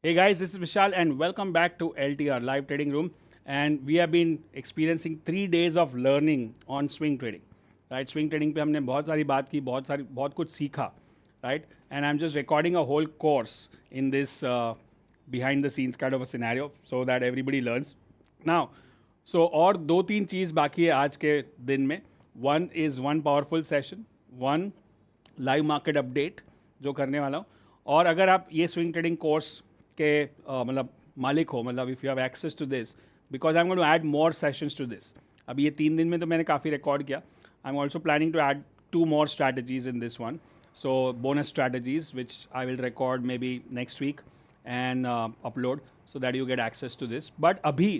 Hey guys, this is Vishal and welcome back to LTR Live Trading Room. And we have been experiencing 3 days of learning on swing trading. Right, swing trading पे हमने बहुत सारी बात की, बहुत कुछ सीखा. Right, and I'm just recording a whole course in this behind the scenes kind of a scenario so that everybody learns. Now, so और दो तीन चीज़ बाकी है आज के दिन में. One is one powerful session, one live market update जो करने वाला हूँ. और अगर आप ये स्विंग ट्रेडिंग कोर्स के मतलब मालिक हो, मतलब if you have access to this, because I am going to add more sessions to this. अभी ये 3 दिन में तो मैंने काफ़ी रिकॉर्ड किया. I am also planning to add 2 more strategies in this one. So bonus strategies which I will record maybe next week and upload so that you get access to this. But अभी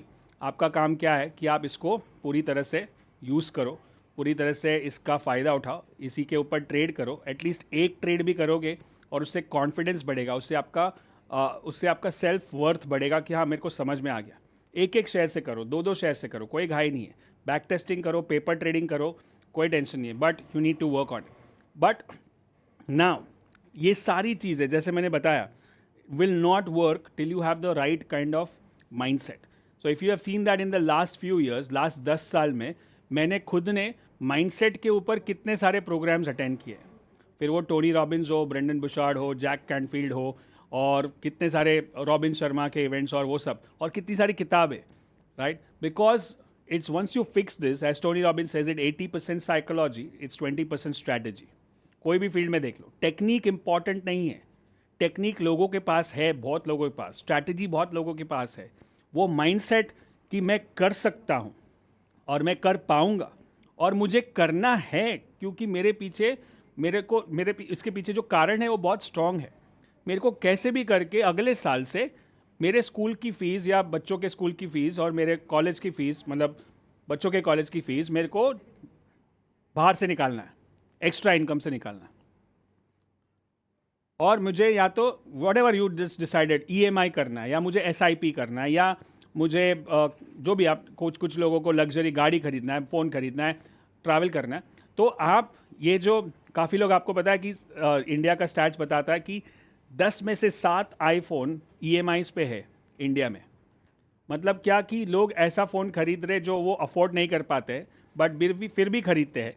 आपका काम क्या है कि आप इसको पूरी तरह से यूज़ करो, पूरी तरह से इसका फ़ायदा उठाओ, इसी के ऊपर ट्रेड करो. एटलीस्ट एक ट्रेड भी करोगे और उससे कॉन्फिडेंस बढ़ेगा, उससे आपका सेल्फ वर्थ बढ़ेगा कि हाँ मेरे को समझ में आ गया. एक एक शेयर से करो, दो दो शेयर से करो, कोई घाई नहीं है. बैक टेस्टिंग करो, पेपर ट्रेडिंग करो, कोई टेंशन नहीं है. But you need to work on it. But now ये सारी चीज़ें जैसे मैंने बताया will not work till you have the right kind of mindset. So if you have seen that in the last few years, last 10 साल में मैंने खुद ने माइंडसेट के ऊपर कितने सारे प्रोग्राम्स अटेंड किए. फिर वो टोनी रॉबिन्स हो, ब्रेंडन बुशार्ड हो, जैक कैनफील्ड हो, और कितने सारे रॉबिन शर्मा के इवेंट्स और वो सब, और कितनी सारी किताबें. Right, because it's once you fix this, as Tony Robbins says it, 80% psychology, it's 20% strategy. कोई भी फील्ड में देख लो, टेक्निक इंपॉर्टेंट नहीं है. टेक्निक लोगों के पास है, बहुत लोगों के पास. स्ट्रैटेजी बहुत लोगों के पास है. वो माइंडसेट कि मैं कर सकता हूँ और मैं कर पाऊँगा और मुझे करना है, क्योंकि इसके पीछे जो कारण है वो बहुत स्ट्रांग है. मेरे को कैसे भी करके अगले साल से मेरे स्कूल की फ़ीस या बच्चों के स्कूल की फ़ीस और मेरे कॉलेज की फ़ीस, मतलब बच्चों के कॉलेज की फ़ीस मेरे को बाहर से निकालना है, एक्स्ट्रा इनकम से निकालना है. और मुझे या तो what ever you decided EMI करना है, या मुझे SIP करना है, या मुझे जो भी आप कुछ लोगों को लग्जरी गाड़ी खरीदना है, फ़ोन खरीदना है, ट्रैवल करना है. तो आप ये जो काफ़ी लोग, आपको पता है कि इंडिया का स्टैट्स बताता है कि 10 में से 7 आईफोन EMIs पे है इंडिया में. मतलब क्या कि लोग ऐसा फ़ोन खरीद रहे जो वो अफोर्ड नहीं कर पाते, बट फिर भी खरीदते हैं.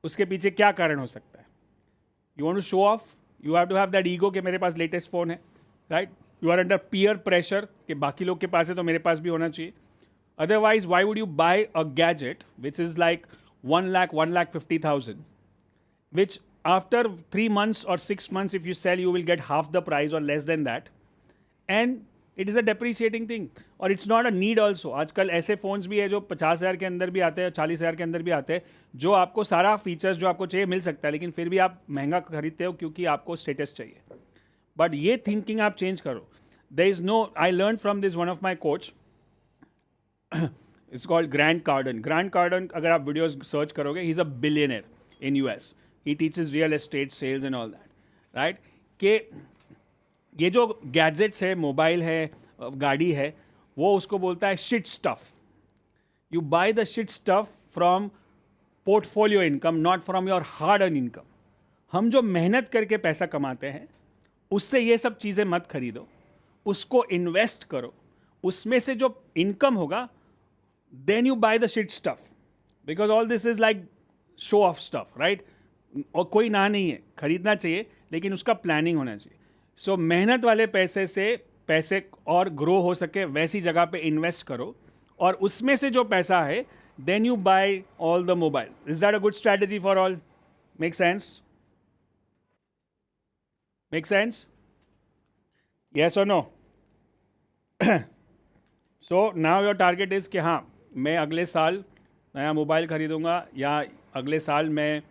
उसके पीछे क्या कारण हो सकता है? You want to show off, you have to have that ego कि मेरे पास लेटेस्ट फ़ोन है. Right, you are under peer pressure कि बाकी लोग के पास है तो मेरे पास भी होना चाहिए. Otherwise why would you buy a gadget which is like 1,50,000, which after 3 months or 6 months if you sell you will get half the price or less than that, and it is a depreciating thing, और it's not a need also. आजकल ऐसे phones भी है जो 50,000 के अंदर भी आते हैं, 40,000 के अंदर भी आते हैं, जो आपको सारा फीचर्स जो आपको चाहिए मिल सकता है, लेकिन फिर भी आप महंगा खरीदते हो क्योंकि आपको स्टेटस चाहिए. बट ये थिंकिंग आप चेंज करो. There is no, I learn from this one of my coach, it's called Grant Cardone. Grant Cardone अगर आप वीडियोस सर्च करोगे, he is a billionaire in US. He teaches real estate sales and all that. Right, कि ये जो gadgets है, mobile है, गाड़ी है, वो उसको बोलता है shit stuff. You by the shit stuff from portfolio income, not from your hard earn income. हम जो मेहनत करके पैसा कमाते हैं उससे ये सब चीज़ें मत खरीदो, उसको इन्वेस्ट करो. उसमें से जो इनकम होगा then you buy the shit stuff, because all this is like show off stuff, right? और कोई ना नहीं है, खरीदना चाहिए, लेकिन उसका प्लानिंग होना चाहिए. सो मेहनत वाले पैसे से पैसे और ग्रो हो सके वैसी जगह पे इन्वेस्ट करो, और उसमें से जो पैसा है then you buy all the mobile. Is that a good strategy for all? Make sense? Make sense? Yes और no? So now your target is कि हाँ मैं अगले साल नया मोबाइल ख़रीदूँगा, या अगले साल मैं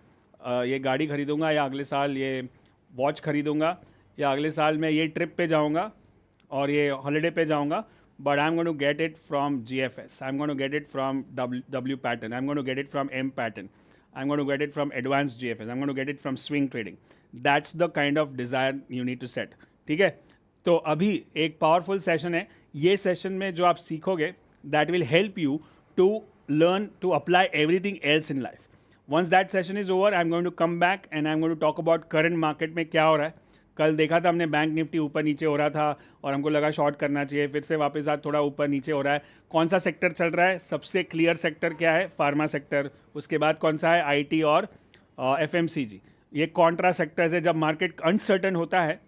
ये गाड़ी ख़रीदूँगा, या अगले साल ये वॉच ख़रीदूँगा, या अगले साल मैं ये ट्रिप पे जाऊँगा और ये हॉलीडे पे जाऊँगा. But I am going to get it from GFS, I am going to get it from W pattern, I am going to get it from M pattern, I am going to get it from advance GFS, I am going to get it from swing trading. That's the kind of desire you need to set. ठीक है, तो अभी एक powerful session है. ये session में जो आप सीखोगे that will help you to learn to apply everything else in life. Once that session is over, I'm going to come back and I'm going to talk about current market में क्या हो रहा है, कल देखा था हमने बैंक निफ्टी ऊपर नीचे हो रहा था और हमको लगा शॉर्ट करना चाहिए, फिर से वापस आज थोड़ा ऊपर नीचे हो रहा है। कौन सा सेक्टर चल रहा है? सबसे क्लियर सेक्टर क्या है? Pharma sector. उसके बाद कौन सा है? आईटी और एफएमसीजी। ये कॉन्ट्रा सेक्टर्स है। जब मार्केट अनसर्टन होता है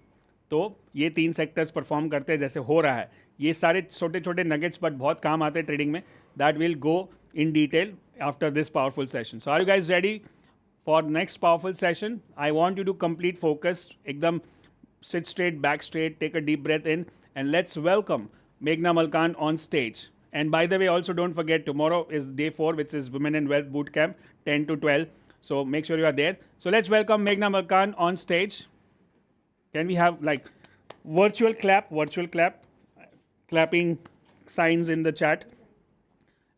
तो ये 3 सेक्टर्स परफॉर्म करते हैं, जैसे हो रहा है। ये सारे छोटे छोटे नगेट्स बट बहुत काम आते हैं ट्रेडिंग में। That will go in detail after this powerful session. So are you guys ready for next powerful session? I want you to complete focus, एकदम sit straight, back straight, take a deep breath in, and let's welcome Meghna Malkan on stage. And by the way, also don't forget, tomorrow is day 4, which is Women in Wealth Bootcamp, 10 to 12. So make sure you are there. So let's welcome Meghna Malkan on stage. Can we have like virtual clap, clapping signs in the chat.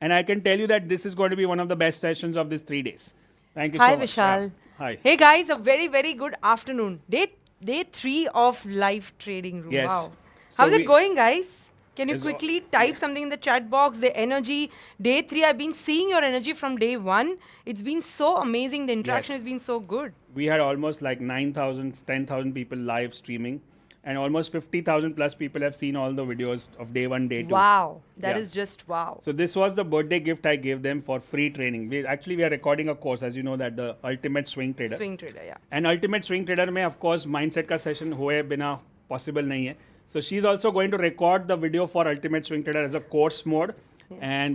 And I can tell you that this is going to be one of the best sessions of these 3 days. Thank you so much. Hi, Vishal. Yeah. Hi. Hey, guys, a very, very good afternoon. Day 3 of live trading room. Yes. Wow. So How's it going, guys? Can you It's quickly type something in the chat box? The energy. Day 3, I've been seeing your energy from day 1. It's been so amazing. The interaction Yes. has been so good. We had almost like 9,000, 10,000 people live streaming, and almost 50,000 plus people have seen all the videos of day 1, day 2. Wow. That Yeah. is just wow. So this was the birthday gift I gave them for free training. We are recording a course, as you know, that the Ultimate Swing Trader. Swing trader, yeah. And Ultimate Swing Trader में of course mindset का session हुए बिना possible नहीं है. So she's also going to record the video for Ultimate Swing Trader as a course mode,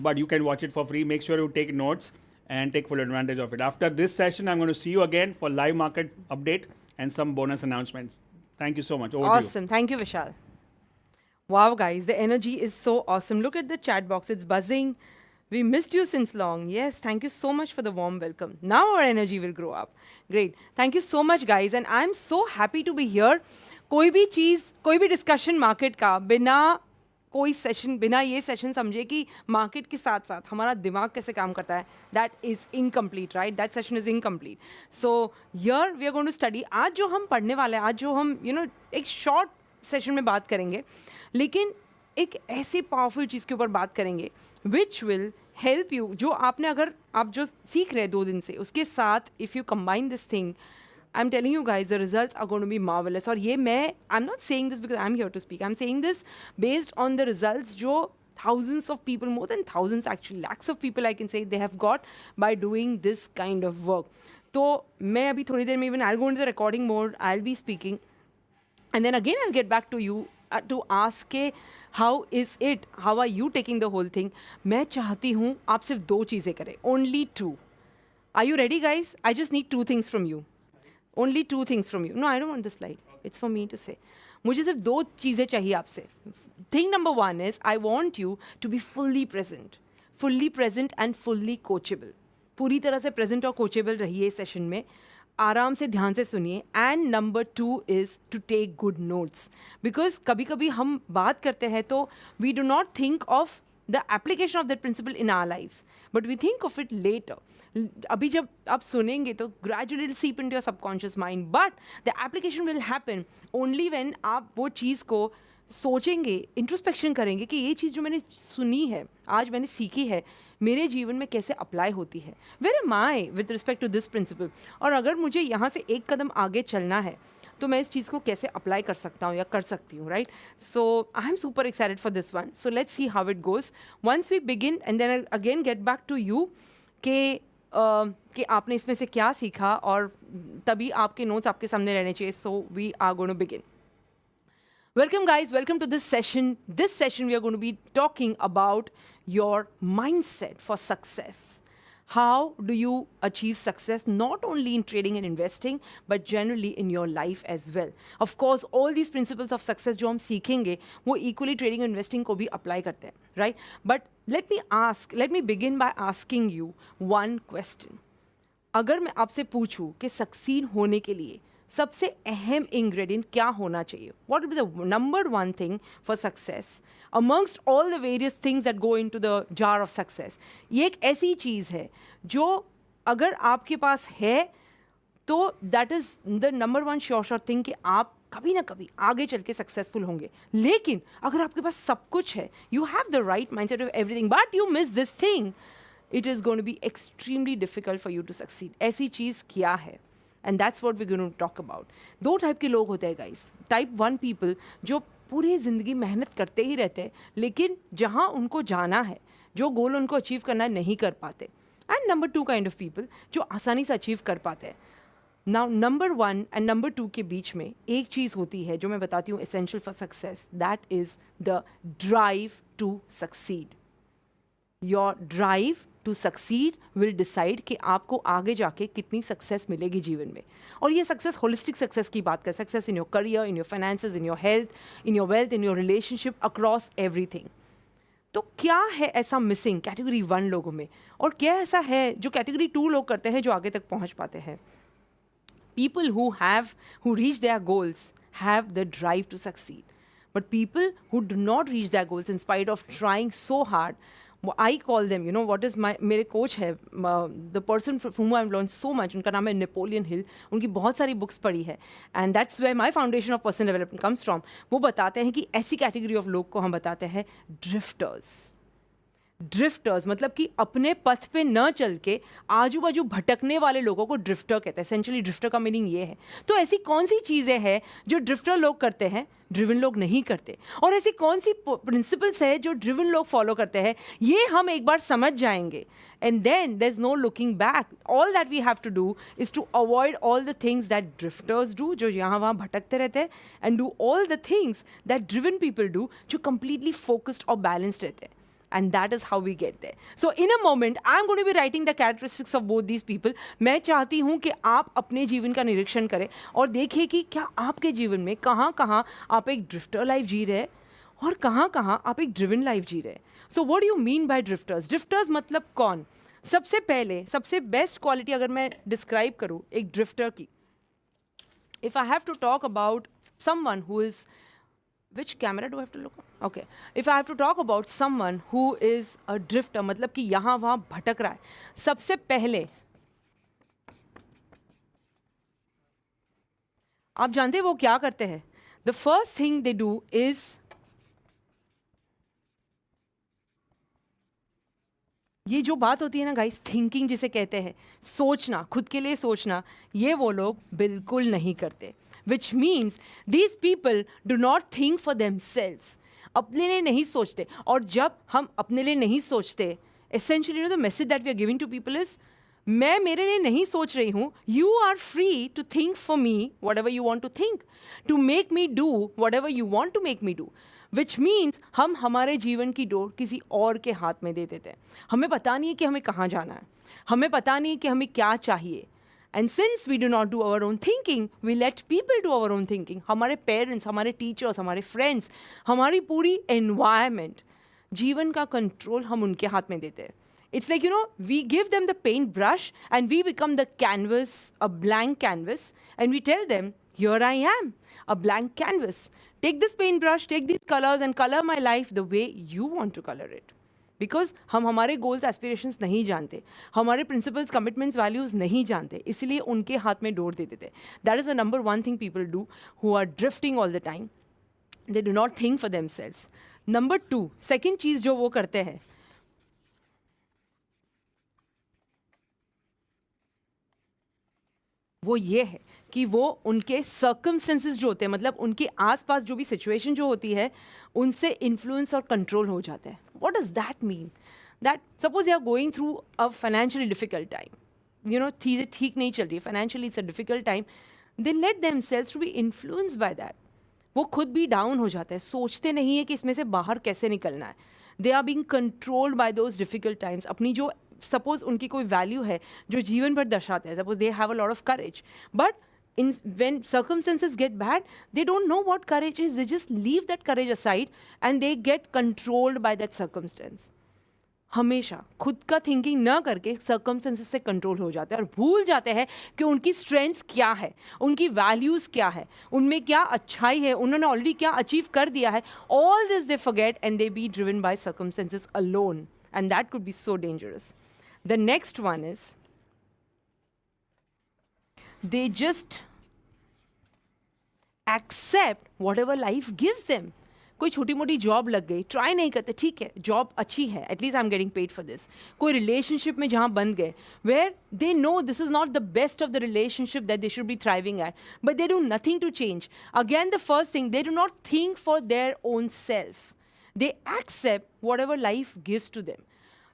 but you can watch it for free. Make sure you take notes and take full advantage of it. After this session, I'm going to see you again for live market update and some bonus announcements. Thank you so much. Over to you. Awesome. Thank you, Vishal. Wow, guys, the energy is so awesome. Look at the chat box. It's buzzing. We missed you since long. Yes, thank you so much for the warm welcome. Now our energy will grow up. Great. Thank you so much, guys. And I'm so happy to be here. कोई भी चीज़, कोई भी discussion market का बिना कोई session, बिना ये session समझे कि मार्केट के साथ साथ हमारा दिमाग कैसे काम करता है, that is incomplete, right? That session is incomplete. So here we are going to study. आज जो हम पढ़ने वाले हैं, आज जो हम एक शॉर्ट सेशन में बात करेंगे, लेकिन एक ऐसी पावरफुल चीज़ के ऊपर बात करेंगे विच विल हेल्प यू. जो आपने, अगर आप जो सीख रहे हैं 2 दिन से, उसके साथ if you combine this thing, I'm telling you guys, the results are going to be marvelous. और ये I'm not saying this because I'm here to speak. I'm saying this based on the results जो thousands of people, more than thousands actually, lakhs of people I can say they have got by doing this kind of work. तो मैं अभी थोड़ी देर में, even I'll go into the recording mode, I'll be speaking, and then again I'll get back to you to ask के how is it, how are you taking the whole thing. मैं चाहती हूँ आप सिर्फ 2 चीज़ें करें, only 2. Are you ready, guys? I just need 2 things from you. Only 2 things from you. No, I don't want the slide. It's for me to say. मुझे सिर्फ 2 चीज़ें चाहिए आपसे. Thing number 1 is I want you to be fully present and fully coachable. पूरी तरह से present और coachable रहिए इस सेशन में. आराम से ध्यान से सुनिए. And number 2 is to take good notes. Because कभी-कभी हम बात करते हैं तो we do not think of the application of that principle in our lives, but we think of it later. अभी जब आप सुनेंगे तो gradually it will seep into your subconscious mind, but the application will happen only when आप वो चीज़ को सोचेंगे, introspection करेंगे कि ये चीज़ जो मैंने सुनी है, आज मैंने सीखी है, मेरे जीवन में कैसे अप्लाई होती है. Where am I with respect to this principle? और अगर मुझे यहाँ से एक कदम आगे चलना है तो मैं इस चीज़ को कैसे अप्लाई कर सकता हूँ या कर सकती हूँ, right? So I am super excited for this one. So let's see how it goes once we begin, and then again get back to you कि आपने इसमें से क्या सीखा, और तभी आपके नोट्स आपके सामने रहने चाहिए. So we are going to begin. Welcome, guys. Welcome to this session. This session we are going to be talking about your mindset for success. How do you achieve success not only in trading and investing but generally in your life as well? Of course, all these principles of success जो हम सीखेंगे वो equally trading and investing को भी apply करते हैं, right? But let me begin by asking you one question. अगर मैं आपसे पूछूं कि succeed होने के लिए सबसे अहम इंग्रेडिएंट क्या होना चाहिए, what would be the number 1 thing for success amongst all the various things that go into the jar of success? ये एक ऐसी चीज़ है जो अगर आपके पास है तो that is the number 1 sure thing कि आप कभी ना कभी आगे चल के सक्सेसफुल होंगे. लेकिन अगर आपके पास सब कुछ है, you have the right mindset of everything, but you miss this thing, it is going to be extremely difficult for you to succeed. ऐसी चीज़ क्या है? And that's what we going to talk about. दो type के लोग होते हैं guys. Type 1 people जो पूरी ज़िंदगी मेहनत करते ही रहते हैं, लेकिन जहाँ उनको जाना है, जो गोल उनको अचीव करना है, नहीं कर पाते. And number 2 kind of people जो आसानी से अचीव कर पाते हैं. नाउ नंबर 1 एंड नंबर 2 के बीच में एक चीज़ होती है जो मैं बताती हूँ essential for success. That is the drive to succeed. Your drive to succeed will decide कि आपको आगे जाके कितनी सक्सेस मिलेगी जीवन में. और ये सक्सेस होलिस्टिक सक्सेस की बात कर. Success in your career, in your finances, in your health, in your wealth, in your relationship, across everything. तो क्या है ऐसा मिसिंग कैटेगरी 1 लोगों में, और क्या ऐसा है जो कैटेगरी 2 लोग करते हैं जो आगे तक पहुंच पाते हैं? People who reach their goals have the drive to succeed. But people who do not reach their goals in spite of trying so hard, I call them, मेरे कोच है, the person from whom I've learned so much, उनका नाम है Napoleon Hill. उनकी बहुत सारी books पढ़ी है, and that's where my foundation of personal development comes from. वो बताते हैं कि ऐसी कैटेगरी ऑफ लोग को हम बताते हैं ड्रिफ्टर्स. ड्रिफ्टर्स मतलब कि अपने पथ पे न चल के आजू बाजू भटकने वाले लोगों को ड्रिफ्टर कहते हैं. एसेंशियली ड्रिफ्टर का मीनिंग ये है. तो ऐसी कौन सी चीज़ें हैं जो ड्रिफ्टर लोग करते हैं, ड्रिवन लोग नहीं करते, और ऐसी कौन सी प्रिंसिपल्स है जो ड्रिवन लोग फॉलो करते हैं, ये हम एक बार समझ जाएंगे. And then there is no looking back. All that we have to do is to avoid all the things that drifters do, जो यहाँ वहाँ भटकते रहते हैं, and do all the things that driven people do, जो completely focused और balanced रहते हैं. And that is how we get there. So in a moment, I'm going to be writing the characteristics of both these people. मैं चाहती हूँ कि आप अपने जीवन का निरीक्षण करें और देखिए कि क्या आपके जीवन में कहाँ कहाँ आप एक ड्रिफ्टर लाइफ जी रहे हैं और कहाँ कहाँ आप एक ड्रिवन लाइफ जी रहे हैं. So what do you mean by drifters? Drifters मतलब कौन? सबसे पहले सबसे बेस्ट क्वालिटी अगर मैं डिस्क्राइब करूँ एक ड्रिफ्टर की, if I have to talk about someone who is, which camera do I have to look on? Okay. If I have to talk about someone who is a drifter, मतलब कि यहाँ वहाँ भटक रहा है, सबसे पहले आप जानते हैं वो क्या करते हैं? The first thing they do is ये जो बात होती है ना गाइस, थिंकिंग जिसे कहते हैं, सोचना, खुद के लिए सोचना, ये वो लोग बिल्कुल नहीं करते. Which means these people do not think for themselves. अपने लिए नहीं सोचते. और जब हम अपने लिए नहीं सोचते, essentially the message that we are giving to people is, मैं मेरे लिए नहीं सोच रही हूँ. You are free to think for me whatever you want to think, to make me do whatever you want to make me do. Which means हम हमारे जीवन की डोर किसी और के हाथ में दे देते हैं. हमें पता नहीं है कि हमें कहाँ जाना है, हमें पता नहीं है कि हमें क्या चाहिए. And since we do not do our own thinking, we let people do our own thinking. हमारे पेरेंट्स, हमारे टीचर्स, हमारे फ्रेंड्स, हमारी पूरी एनवायरनमेंट, जीवन का कंट्रोल हम उनके हाथ में देते हैं. It's like, we give them the paint brush and we become the canvas, a blank canvas, and we tell them, here I am, a blank canvas. Take this paintbrush, take these colors and color my life the way you want to color it. Because हम हमारे goals aspirations नहीं जानते, हमारे principles, commitments, values नहीं जानते, इसलिए उनके हाथ में डोर दे देते. That is the number 1 thing people do who are drifting all the time. They do not think for themselves. Number 2, second चीज़ जो वो करते हैं, वो ये है कि वो उनके सर्कमस्टेंसेस जो होते हैं, मतलब उनके आसपास जो भी सिचुएशन जो होती है, उनसे इन्फ्लुएंस और कंट्रोल हो जाता है. What does that mean? That suppose you are going through a financially difficult time, चीज़ें ठीक नहीं चल रही, financially it's a difficult time, they let themselves to be influenced by that. वो खुद भी डाउन हो जाता है, सोचते नहीं है कि इसमें से बाहर कैसे निकलना है. They are being controlled by those difficult times. अपनी जो सपोज उनकी कोई वैल्यू है जो जीवन भर दर्शाते हैं, suppose they have a lot of courage, but when circumstances get bad, they don't know what courage is. They just leave that courage aside and they get controlled by that circumstance. हमेशा खुद का thinking ना करके circumstances से control हो जाते हैं और भूल जाते हैं कि उनकी स्ट्रेंथ्स क्या है, उनकी वैल्यूज़ क्या है, उनमें क्या अच्छाई है, उन्होंने ऑलरेडी क्या अचीव कर दिया है. All this they forget and they be driven by circumstances alone, and that could be so dangerous. The next one is they just accept whatever life gives them. कोई छोटी मोटी जॉब लग गई, try नहीं करते, ठीक है जॉब अच्छी है, at least I am getting paid for this. कोई रिलेशनशिप में जहाँ बंध गए, where they know this is not the best of the relationship that they should be thriving at, but they do nothing to change. Again the first thing, they do not think for their own self, they accept whatever life gives to them.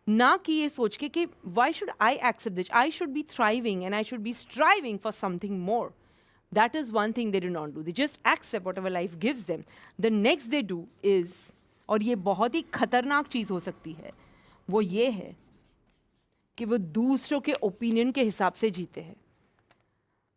ना कि ये सोच के कि why should I accept this, I should be thriving and I should be striving for something more. That is one thing they do not do. They just accept whatever life gives them. The next they do is, और ये बहुत ही खतरनाक चीज़ हो सकती है, वो ये है कि वो दूसरों के ओपिनियन के हिसाब से जीते हैं.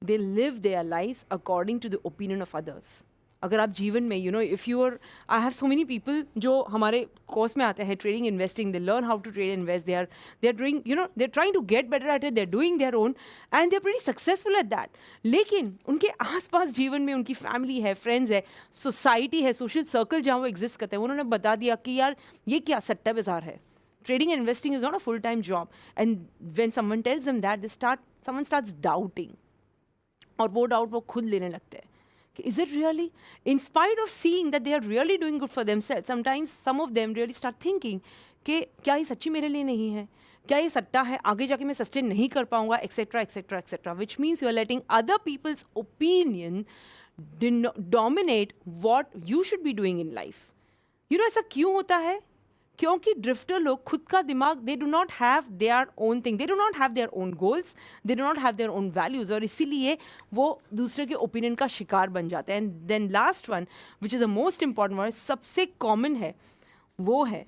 They live their lives according to the opinion of others. अगर आप जीवन में you know if you are, I have so many people जो हमारे कोर्स में आते हैं trading investing, they learn how to trade invest, they are doing you know, they are trying to get better at it, they are doing their own and they are pretty successful at that. लेकिन उनके आसपास जीवन में उनकी family है, friends है, society है, social circle जहाँ वो एग्जिस्ट करते हैं, उन्होंने बता दिया कि यार ये क्या सट्टा बाजार है, trading and investing is not a full-time job. And when someone tells them that, someone starts doubting. और वो डाउट वो खुद लेने लगते हैं. Is it really? In spite of seeing that they are really doing good for themselves, sometimes some of them really start thinking कि क्या ये सच्ची मेरे लिए नहीं है, क्या ये सट्टा है, आगे जाके मैं सस्टेन नहीं कर पाऊंगा, etcetera etcetera etcetera. Which means you are letting other people's opinion dominate what you should be doing in life. You know ऐसा क्यों होता है? क्योंकि ड्रिफ्टर लोग खुद का दिमाग, दे do not have their own thing, they do not have their own goals, they do not have their own values, और इसीलिए वो दूसरे के ओपिनियन का शिकार बन जाते हैं. And then last one which is the most important one, सबसे कॉमन है, वो है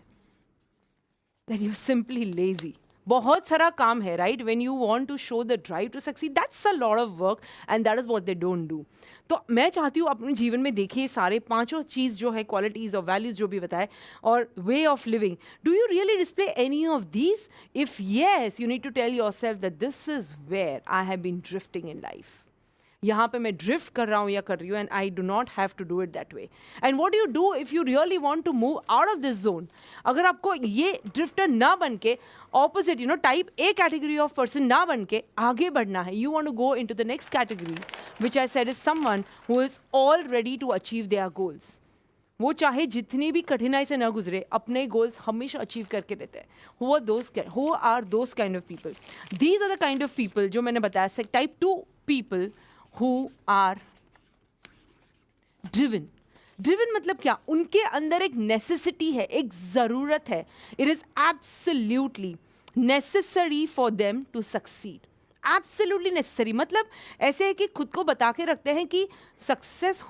दैट यू सिंपली लेजी. बहुत सारा काम है, right? When you want to show the drive to succeed, that's a lot of work and that is what they don't do. तो मैं चाहती हूँ अपने जीवन में देखिए सारे पांचों चीज़ जो है, क्वालिटीज़ और वैल्यूज़ जो भी बताए, और way of living, do you really display any of these? If yes, you need to tell yourself that this is where I have been drifting in life. यहाँ पे मैं ड्रिफ्ट कर रहा हूँ या कर रही हूँ, and I do not have to do it that way. And what you do if you really want to move out of this zone? अगर आपको ये ड्रिफ्टर ना बन के opposite, you know, type a category of person ना बन के आगे बढ़ना है, you want to go into the next category which I said is someone who is all ready to achieve their goals. वो चाहे जितनी भी कठिनाई से ना गुजरे, अपने गोल्स हमेशा अचीव करके देते हैं. Who are those kind of people? These are the kind of people जो मैंने बताया, type 2 people who are driven. Driven मतलब क्या? उनके अंदर एक necessity है, एक ज़रूरत है. It is absolutely necessary for them to succeed. Absolutely necessary. मतलब ऐसे है कि खुद को बता के रखते हैं कि सक्सेस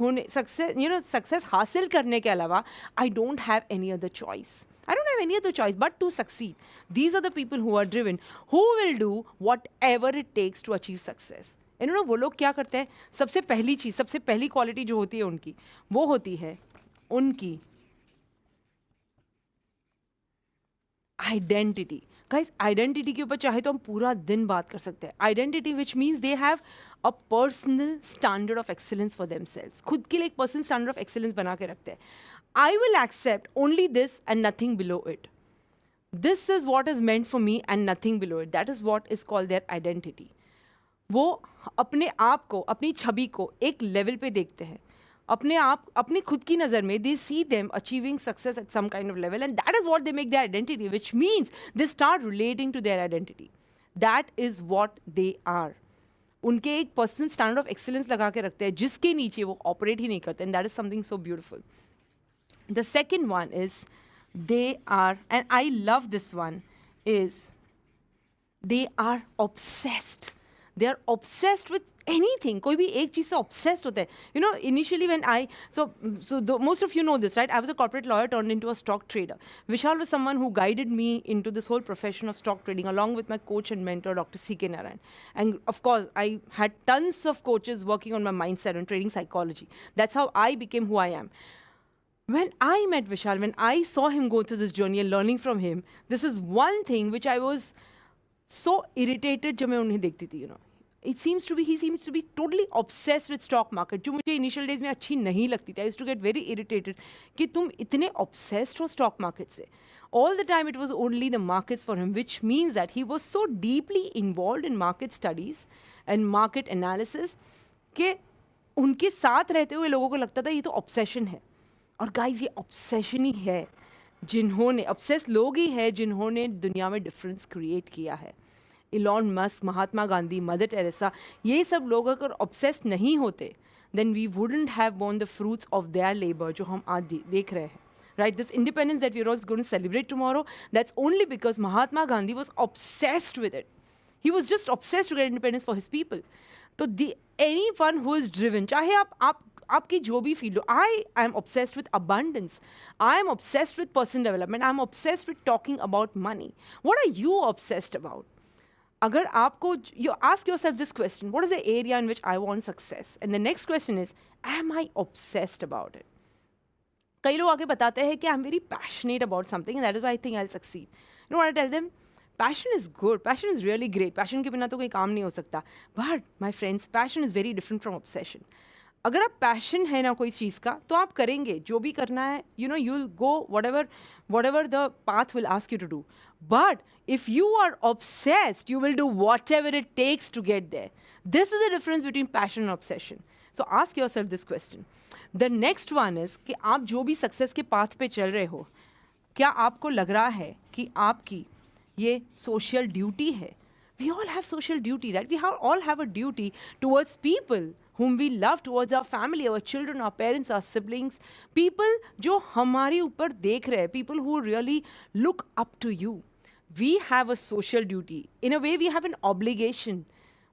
हासिल करने के अलावा I don't have any other choice. I don't have any other choice but to succeed. These are the people who are driven, who will do whatever it takes to achieve success. इन्होंने वो लोग क्या करते हैं? सबसे पहली चीज़, सबसे पहली क्वालिटी जो होती है उनकी, वो होती है उनकी आइडेंटिटी. गाइस, आइडेंटिटी के ऊपर चाहे तो हम पूरा दिन बात कर सकते हैं. Identity which means they have a personal standard of excellence for themselves. खुद के लिए एक पर्सनल स्टैंडर्ड ऑफ एक्सीलेंस बना के रखते हैं. I will accept only this and nothing below it. This is what is meant for me and nothing below it. That is what is called their identity. वो अपने आप को, अपनी छवि को एक लेवल पे देखते हैं, अपने आप, अपनी खुद की नज़र में they see them achieving success at some kind of level, and that is what they make their identity, which means they start relating to their identity. That is what they are. उनके एक personal standard of excellence लगा के रखते हैं जिसके नीचे वो operate ही नहीं करते, and that is something so beautiful. The second one is they are, and I love this one, is they are obsessed. They are obsessed with anything. कोई भी एक चीज़ से obsessed होते हैं. You know, initially when most of you know this, right? I was a corporate lawyer turned into a stock trader. Vishal was someone who guided me into this whole profession of stock trading, along with my coach and mentor, Dr. C.K. Narayan. And of course, I had tons of coaches working on my mindset and trading psychology. That's how I became who I am. When I met Vishal, when I saw him go through this journey and learning from him, this is one thing which I was so irritated जब मैं उन्हें देखती थी, you know. He seems to be totally obsessed with stock market, जो मुझे initial days में अच्छी नहीं लगती थी. I used to get very irritated कि तुम इतने obsessed हो stock market से. All the time it was only the markets for him, which means that he was so deeply involved in market studies and market analysis कि उनके साथ रहते हुए लोगों को लगता था ये तो obsession है. और गाइस ये ऑब्सेशन ही है जिन्होंने, ऑब्सेस लोग ही है जिन्होंने दुनिया में डिफरेंस क्रिएट किया है. Elon Musk, Mahatma Gandhi, Mother Teresa, ये सब लोग अगर ऑब्सेस नहीं होते then we wouldn't have borne the fruits of their labour जो हम आज देख रहे हैं. Right, this independence that we're all going to celebrate tomorrow, that's only because Mahatma Gandhi was obsessed with it. He was just obsessed to get independence for his people. So anyone who is driven, चाहे आपकी जो भी field हो, I am obsessed with abundance. I am obsessed with personal development. I am obsessed with talking about money. What are you obsessed about? अगर आपको, you ask yourself this question, what is the area in which I want success? And the next question is, am I obsessed about it? कई लोग आगे बताते हैं कि I am very passionate about something and that is why I think I will succeed. You know what I tell them, passion is good, passion is really great, passion के बिना तो कोई काम नहीं हो सकता. But my friends, passion is very different from obsession. अगर आप पैशन है ना कोई चीज़ का, तो आप करेंगे जो भी करना है. You know, you will go whatever the path will ask you to do. But if you are obsessed, you will do whatever it takes to get there. This is the difference between passion and obsession. So ask yourself this question. The next one is कि आप जो भी success के path पे चल रहे हो, क्या आपको लग रहा है कि आपकी ये सोशल ड्यूटी है? We all have social duty, right? We all have a duty towards people whom we love, towards our family, our children, our parents, our siblings, people जो हमारे ऊपर देख रहे हैं, people who really look up to you. We have a social duty. In a way, we have an obligation.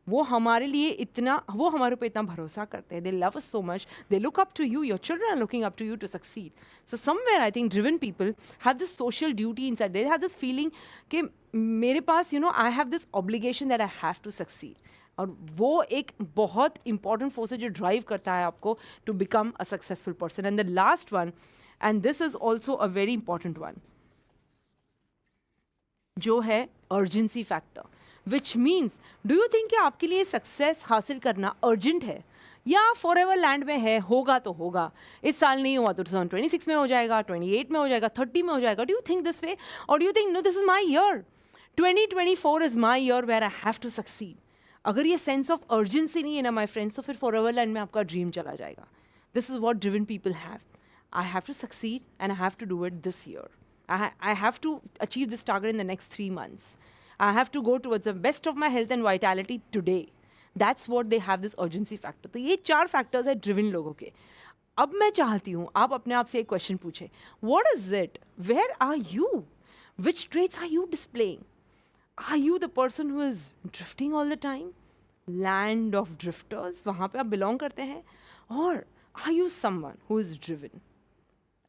वो हमारे लिए इतना, वो हमारे ऊपर इतना भरोसा करते हैं. They love us so much. They look up to you. Your children are looking up to you to succeed. So somewhere I think driven people have this social duty inside. They have this feeling कि मेरे पास, you know, I have this obligation that I have to succeed. और वो एक बहुत important force है जो drive करता है आपको to become a successful person. And the last one, and this is also a very important one, जो है urgency factor. Which means, do you think कि आपके लिए सक्सेस हासिल करना अर्जेंट है या फॉर एवर लैंड में है? होगा तो होगा, इस साल नहीं हुआ तो 2026 में हो जाएगा, 28 में हो जाएगा, 30 में हो जाएगा. Do you think this way, और do you think no this is my year, 2024 is my year where I have to succeed? अगर ये सेंस ऑफ अर्जेंसी नहीं है ना माई फ्रेंड्स, तो फिर फॉर एवर लैंड में आपका ड्रीम चला जाएगा. This is what driven people have. I have to succeed and I have to do it this year. I have to achieve this target in the next 3 months. I have to go towards the best of my health and vitality today. That's what they have this urgency factor. तो ये 4 factors है driven लोगों के. अब मैं चाहती हूँ आप अपने आप से एक क्वेश्चन पूछें. What is it? Where are you? Which traits are you displaying? Are you the person who is drifting all the time? Land of drifters, वहाँ पे आप belong करते हैं? Or are you someone who is driven?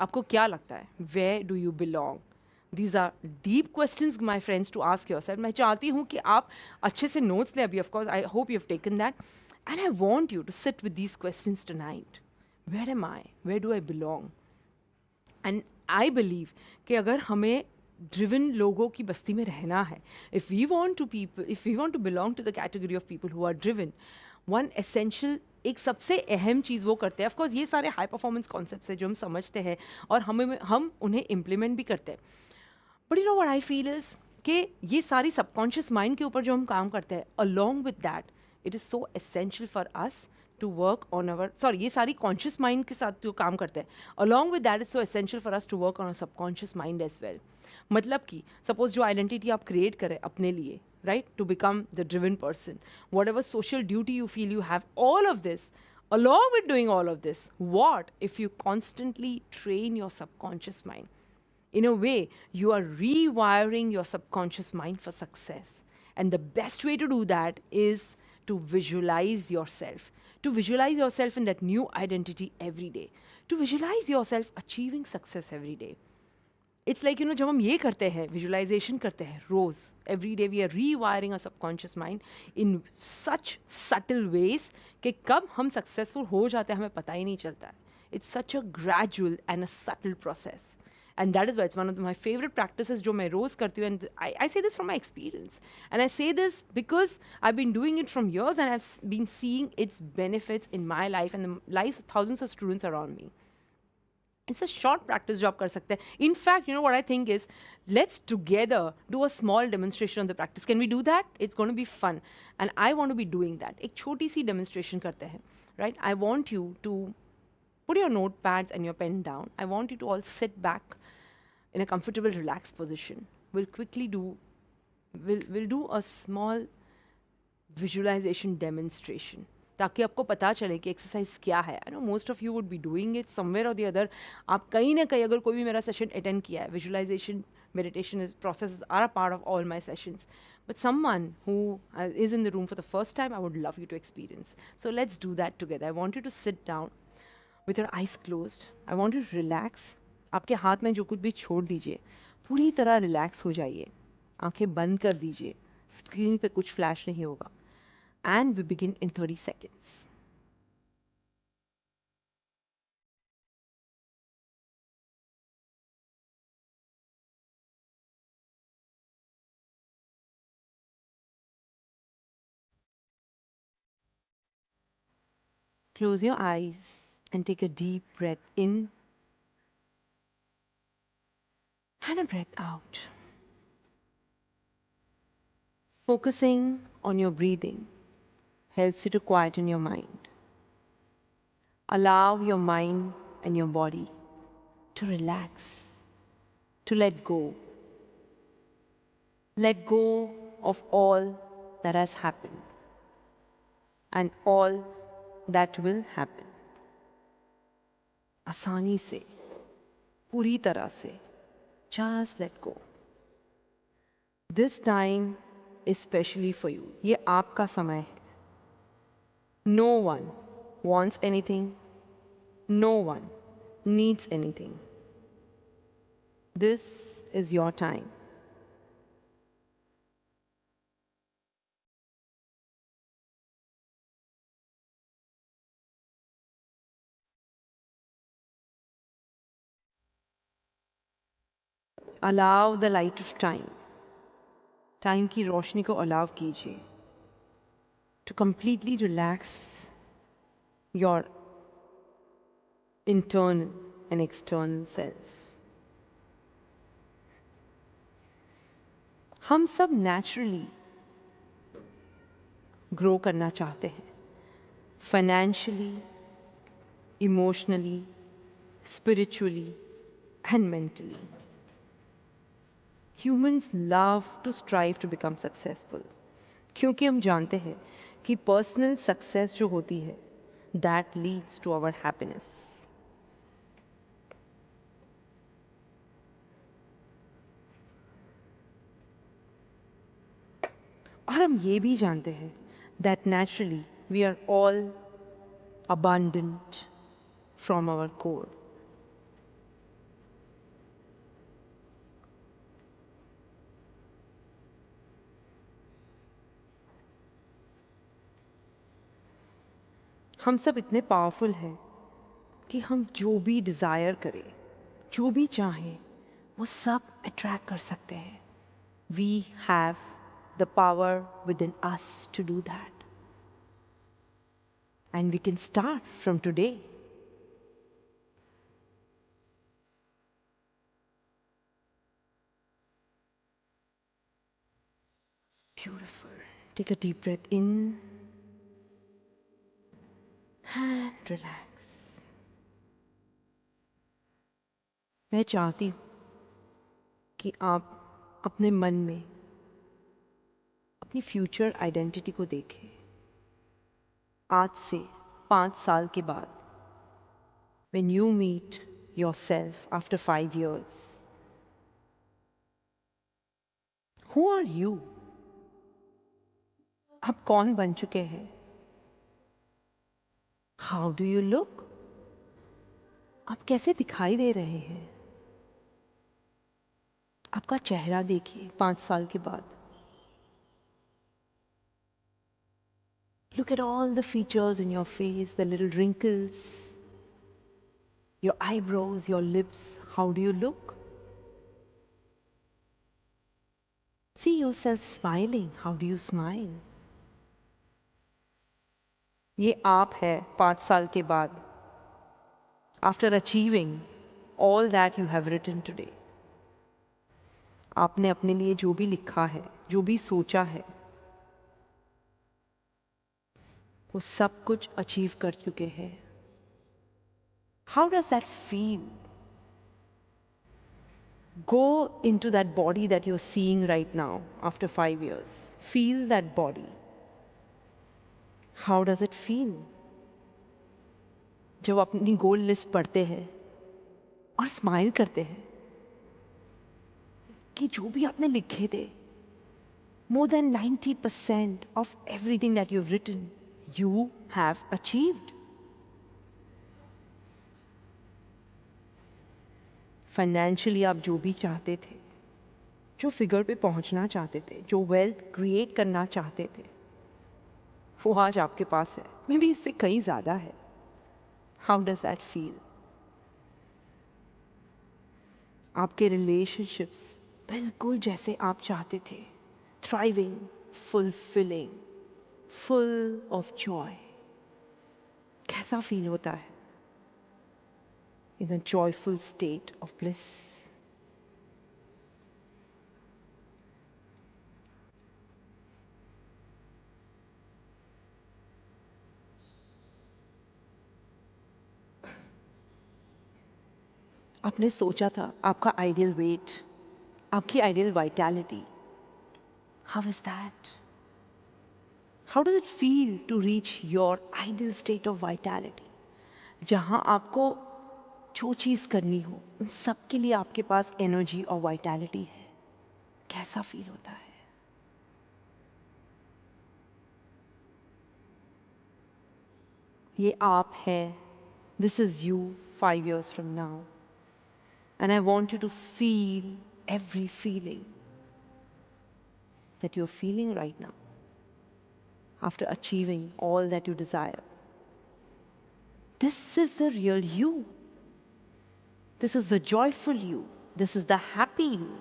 आपको क्या लगता है? Where do you belong? These are deep questions, my friends, to ask yourself. मैं चाहती हूँ कि आप अच्छे से notes लें अभी. Of course, I hope you have taken that. And I want you to sit with these questions tonight. Where am I? Where do I belong? And I believe कि अगर हमें driven लोगों की बस्ती में रहना है, if we want to belong to the category of people who are driven, one essential, एक सबसे अहम चीज़ वो करते हैं. ऑफकोर्स ये सारे हाई परफॉर्मेंस कॉन्सेप्ट्स हैं जो हम समझते हैं और हम उन्हें इम्प्लीमेंट भी करते हैं. But you know what I feel is कि ये सारी सबकॉन्शियस माइंड के ऊपर जो हम काम करते हैं, along with that it is so essential for us to work on our, ये सारी कॉन्शियस माइंड के साथ जो काम करते हैं, along with that is so essential for us to work on a subconscious mind as well. मतलब कि सपोज जो आइडेंटिटी आप क्रिएट करें अपने लिए, right, to become the driven person, whatever social duty you feel you have, all of this, along with doing all of this, what if you constantly train your subconscious mind? In a way, you are rewiring your subconscious mind for success. And the best way to do that is to visualize yourself. To visualize yourself in that new identity every day. To visualize yourself achieving success every day. It's like, you know, जब हम ये करते हैं, visualization करते हैं रोज़, every day we are rewiring our subconscious mind in such subtle ways कि कब हम successful हो जाते हैं हमें पता ही नहीं चलता है. It's such a gradual and a subtle process. And that is why it's one of my favorite practices जो मैं रोज़ करती हूँ. And I say this from my experience. And I say this because I've been doing it from years and I've been seeing its benefits in my life and the lives of thousands of students around me. It's a short practice जो आप कर सकते हैं. In fact, you know what I think is, let's together do a small demonstration of the practice. Can we do that? It's going to be fun. And I want to be doing that. एक छोटी सी demonstration करते हैं. Right? I want you to Put your notepads and your pen down. I want you to all sit back in a comfortable, relaxed position. We'll do a small visualization demonstration ताकि आपको पता चले कि exercise क्या है. I know most of you would be doing it somewhere और the other. आप कहीं ना कहीं अगर कोई भी मेरा सेशन अटेंड किया है, visualisation meditation processes are a part of all my sessions, but someone who is in the room for the first time, I would love you to experience. So let's do that together. I want you to sit down with your eyes closed. I want you to relax. आपके हाथ में जो कुछ भी छोड़ दीजिए, पूरी तरह रिलैक्स हो जाइए. आंखें बंद कर दीजिए. स्क्रीन पे कुछ फ्लैश नहीं होगा. And we begin in 30 seconds. Close your eyes and take a deep breath in and a breath out. Focusing on your breathing helps you to quieten your mind. Allow your mind and your body to relax, to let go. Let go of all that has happened and all that will happen. आसानी से, पूरी तरह से, just let go. This time is specially for you. ये आपका समय है. No one wants anything. No one needs anything. This is your time. Allow the light of time. Time की रोशनी को allow कीजिए. To completely relax your internal and external self. हम सब naturally grow करना चाहते हैं. Financially, emotionally, spiritually, and mentally. Humans love to strive to become successful. क्योंकि हम जानते हैं कि personal success जो होती है, that leads to our happiness. और हम ये भी जानते हैं that naturally we are all abundant from our core. हम सब इतने पावरफुल हैं कि हम जो भी डिज़ायर करें, जो भी चाहें, वो सब अट्रैक्ट कर सकते हैं. We have the power within us to do that. And we can start from today. Beautiful. Take a deep breath in and relax. मैं चाहती हूँ कि आप अपने मन में अपनी फ्यूचर आइडेंटिटी को देखें. आज से 5 साल के बाद, when you meet yourself after 5 years, who are you? आप कौन बन चुके हैं? How do you look? आप कैसे दिखाई दे रहे हैं? आपका चेहरा देखिए 5 साल के बाद. Look at all the features in your face, the little wrinkles, your eyebrows, your lips. How do you look? See yourself smiling. How do you smile? ये आप है 5 साल के बाद. After achieving all that you have written today, आपने अपने लिए जो भी लिखा है, जो भी सोचा है, वो सब कुछ अचीव कर चुके हैं. How does that feel? Go into that body that you're seeing right now after 5 years. Feel that body. How does it feel? जब अपनी गोल लिस्ट पढ़ते हैं और स्माइल करते हैं कि जो भी आपने लिखे थे, more than 90% of everything that you've written, you have achieved. Financially आप जो भी चाहते थे, जो फिगर पे पहुंचना चाहते थे, जो वेल्थ क्रिएट करना चाहते थे, वो आज आपके पास है, मे बी इससे कहीं ज़्यादा है. How does that feel? आपके रिलेशनशिप्स बिल्कुल जैसे आप चाहते थे, thriving, fulfilling, full of Joy. कैसा फील होता है? In a joyful state of bliss. आपने सोचा था आपका आइडियल वेट, आपकी ideal vitality. How is that? How does it feel to reach your ideal state of vitality, जहाँ आपको जो चीज़ करनी हो उन सब के लिए आपके पास एनर्जी और वाइटैलिटी है? कैसा फील होता है? ये आप है. This is you 5 years from now. And I want you to feel every feeling that you're feeling right now after achieving all that you desire. This is the real you. This is the joyful you. This is the happy you.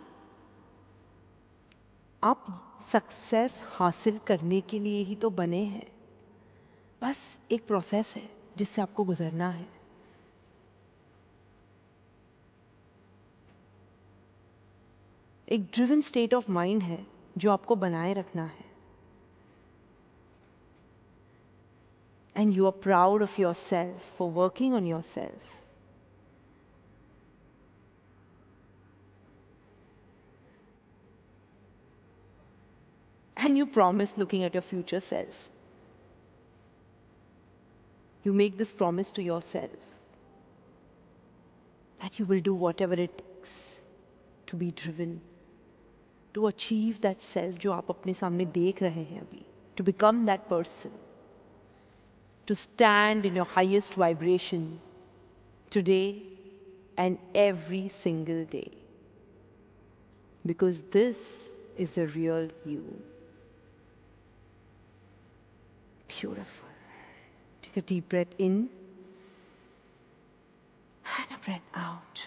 आप success हासिल करने के लिए ही तो बने हैं. बस एक प्रोसेस है जिससे आपको गुजरना है. एक ड्रिवन स्टेट ऑफ माइंड है जो आपको बनाए रखना है. And you are proud of yourself for working on yourself. And you promise looking at your future self. You make this promise to yourself that you will do whatever it takes to be driven, to achieve that self जो आप अपने सामने देख रहे हैं अभी, to become that person, to stand in your highest vibration today and every single day, because this is the real you. Beautiful. Take a deep breath in and a breath out.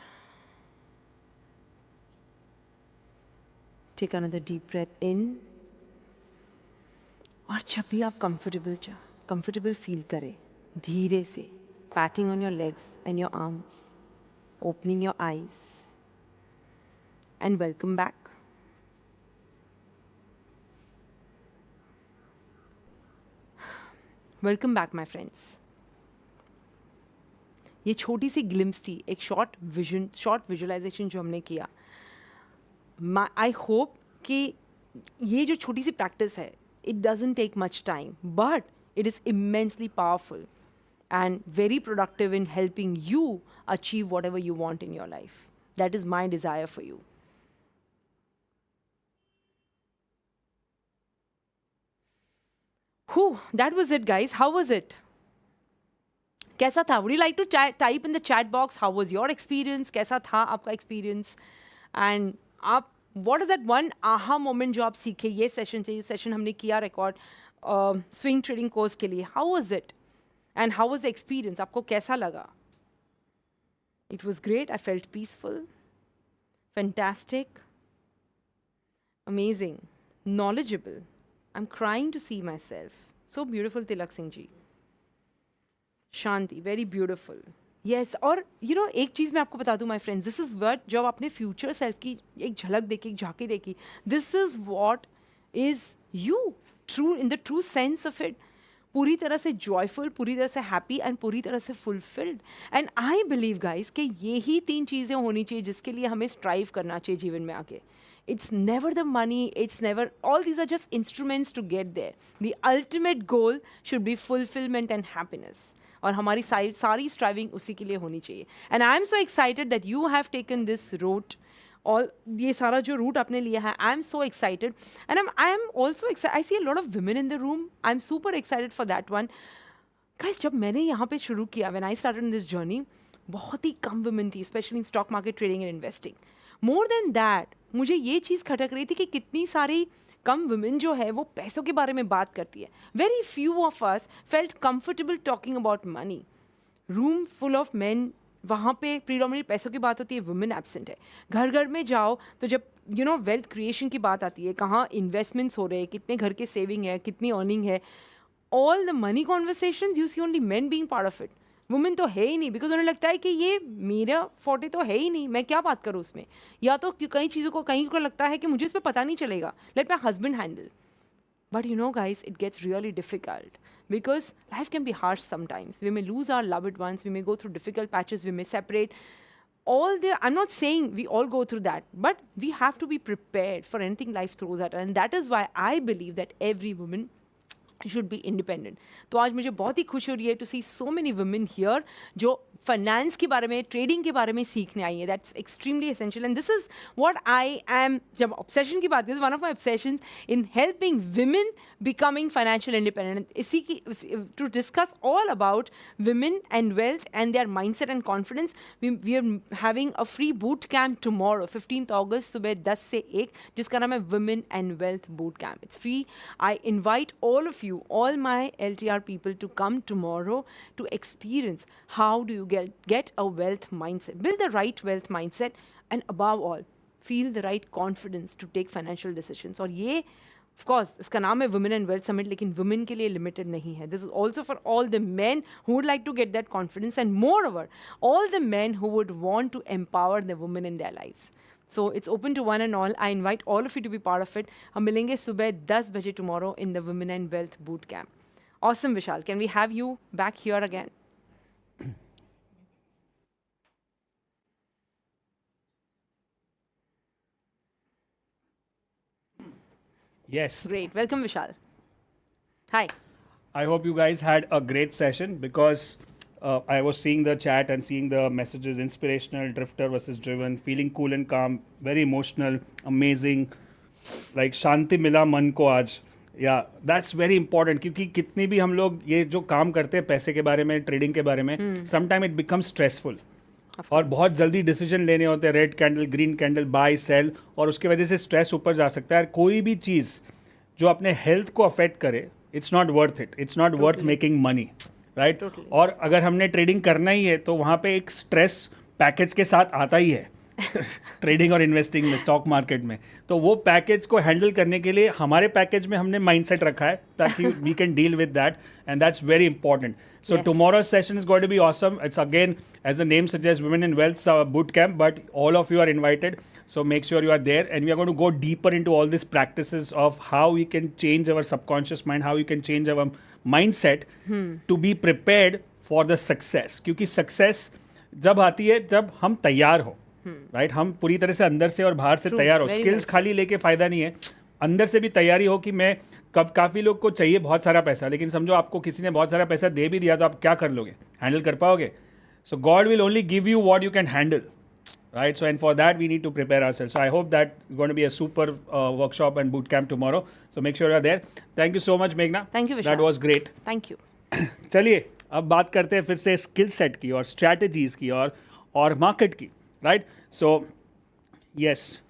Take another deep breath in. और जब भी आप comfortable feel करें, धीरे से patting on your legs and your arms, opening your eyes, and welcome back. Welcome back my friends. ये छोटी सी glimpse थी, एक शॉर्ट विजुअलाइजेशन जो हमने किया. आई होप कि ये जो छोटी सी प्रैक्टिस है, it doesn't take much time, but it is immensely powerful and very productive in helping you achieve whatever you want in your life. That is my desire for you. Whew, that was it, guys. How was it? कैसा था? Would you like to type in the chat box? How was your experience? कैसा था आपका experience? And आप what is that one aha moment जो आप सीखे ये सेशन से? ये सेशन हमने किया रिकॉर्ड स्विंग ट्रेडिंग कोर्स के लिए. How was it? And how was the experience? आपको कैसा लगा? It was great. I felt peaceful, fantastic, amazing, knowledgeable. I'm crying to see myself. So beautiful, Tilak Singh ji. Shanti, very beautiful. Yes, और you know एक चीज़ मैं आपको बता दूँ my friends, this is what जब आपने future self की एक झलक देखी, एक झांकी देखी, this is what is you, true in the true sense of it. पूरी तरह से जॉयफुल, पूरी तरह से हैप्पी एंड पूरी तरह से fulfilled. And I believe guys कि ये ही 3 चीज़ें होनी चाहिए जिसके लिए हमें स्ट्राइव करना चाहिए जीवन में आगे. It's never the money, it's never, all these are just instruments to get there. The ultimate goal should be fulfillment and happiness. और हमारी सारी स्ट्राइविंग उसी के लिए होनी चाहिए. And I am so excited that you have taken this route, और ये सारा जो रूट आपने लिया है, I am so excited. And I am also excited, I see a lot of women in the room, I am super excited for that one. Guys, जब मैंने यहाँ पे शुरू किया, when I started in this journey, बहुत ही कम women थी, specially in stock market, trading and investing. More than that, मुझे ये चीज़ खटक रही थी कि कितनी सारी कम वुमेन जो है वो पैसों के बारे में बात करती है. Very few of us felt comfortable talking about money. Room full of man, वहाँ पे प्रीडोमिनेट पैसों की बात होती है, वुमेन एब्सेंट है. घर घर में जाओ तो जब वेल्थ क्रिएशन की बात आती है, कहाँ इन्वेस्टमेंट्स हो रहे हैं, कितने घर के सेविंग है, कितनी अर्निंग है, all the money conversations you see only men being part of it. Women तो है ही नहीं, बिकॉज उन्हें लगता है कि ये मेरा फोर्टे तो है ही नहीं, मैं क्या बात करूँ उसमें. या तो कई चीज़ों को कहीं को लगता है कि मुझे इस पर पता नहीं चलेगा, let my husband handle. But you know, guys, it gets really difficult because life can be harsh sometimes. We may lose our loved ones, we may go through difficult patches, we may separate. I'm not saying we all go through that, but we have to be prepared for anything life throws at us. And that is why I believe that every woman should be independent. तो आज मुझे बहुत ही खुशी हो रही है to see so many women here जो finance के बारे में, ट्रेडिंग के बारे में सीखने आई है. That's extremely essential and this is what I am. जब ऑब्सेशन की बात करें, one of my obsessions in helping women becoming financial independent. इसी की to discuss all about women and wealth and their mindset and confidence, we are having a free boot camp tomorrow 15 अगस्त सुबह 10 से 1, जिसका नाम है women and wealth boot camp. It's free. I invite all of you, all my LTR people, to come tomorrow to experience how do you get a wealth mindset, build the right wealth mindset, and above all, feel the right confidence to take financial decisions. और ये of course इसका नाम है Women and Wealth Summit, लेकिन women के लिए limited नहीं है. This is also for all the men who would like to get that confidence, and moreover, all the men who would want to empower the women in their lives. So it's open to one and all. I invite all of you to be part of it. हम मिलेंगे सुबह 10 बजे tomorrow in the Women and Wealth Boot Camp. Awesome, Vishal. Can we have you back here again? Yes. Great. Welcome, Vishal. Hi. I hope you guys had a great session because I was seeing the chat and seeing the messages: inspirational, drifter versus driven, feeling cool and calm, very emotional, amazing, like shanti mila man ko aaj. Yeah, that's very important क्योंकि कितनी भी हम लोग ये जो काम करते हैं पैसे के बारे में, ट्रेडिंग के बारे में, sometime it becomes stressful. और बहुत जल्दी डिसीजन लेने होते हैं, red candle, green candle, buy sell, और उसकी वजह से स्ट्रेस ऊपर जा सकता है. कोई भी चीज़ जो अपने हेल्थ को अफेक्ट करे, it's not worth it, it's not worth making money, right. और अगर हमने ट्रेडिंग करना ही है तो वहाँ पे एक स्ट्रेस पैकेज के साथ आता ही है ट्रेडिंग और इन्वेस्टिंग में, स्टॉक मार्केट में. तो वो पैकेज को हैंडल करने के लिए हमारे पैकेज में हमने माइंडसेट रखा है ताकि we can deal with that, and that's very important. So yes. Tomorrow's session is going to be awesome. It's again, as the name suggests, Women in Wealth Boot Camp, but all of you are invited. So make sure you are there, and we are going to go deeper into all these practices of how we can change our subconscious mind, how we can change our mindset to be prepared for the success. क्योंकि success जब आती है जब हम तैयार हो, right? हम पूरी तरह से अंदर से और बाहर से तैयार हो. Skills खाली लेके फायदा नहीं है, अंदर से भी तैयारी हो कि मैं काफ़ी लोग को चाहिए बहुत सारा पैसा, लेकिन समझो आपको किसी ने बहुत सारा पैसा दे भी दिया तो आप क्या कर लोगे, हैंडल कर पाओगे. So God will only give you what you can handle, right. So and for that we need to prepare ourselves. So I hope that going to be a super workshop and boot camp tomorrow. So make sure you are there. Thank you so much मेघना. Thank you, that was great. Thank you. चलिए अब बात करते हैं फिर से skill set की और स्ट्रैटेजीज की और मार्केट की, राइट. So yes